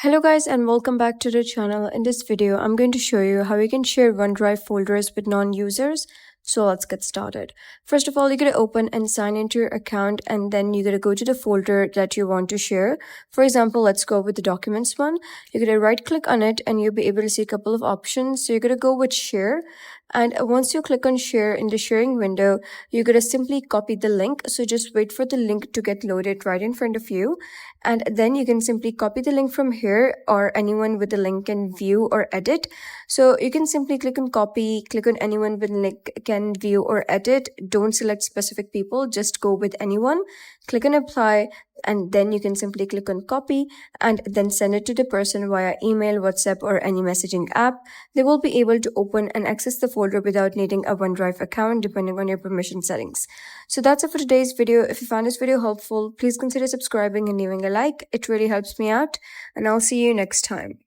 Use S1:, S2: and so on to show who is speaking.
S1: Hello guys and welcome back to the channel. In this video, I'm going to show you how you can share OneDrive folders with non-users. So let's get started. First of all, you're going to open and sign into your account, and then you're going to go to the folder that you want to share. For example, let's go with the documents one. You're going to right click on it and you'll be able to see a couple of options. So you're going to go with share. And once you click on share in the sharing window, you're going to simply copy the link. So just wait for the link to get loaded right in front of you. And then you can simply copy the link from here, or anyone with the link can view or edit. So you can simply click on copy, click on anyone with link can view or edit. Don't select specific people, just go with anyone. Click on apply, and then you can simply click on copy and then send it to the person via email, WhatsApp, or any messaging app. They will be able to open and access the folder without needing a OneDrive account, depending on your permission settings. So that's it for today's video. If you found this video helpful, please consider subscribing and leaving a like. It really helps me out, and I'll see you next time.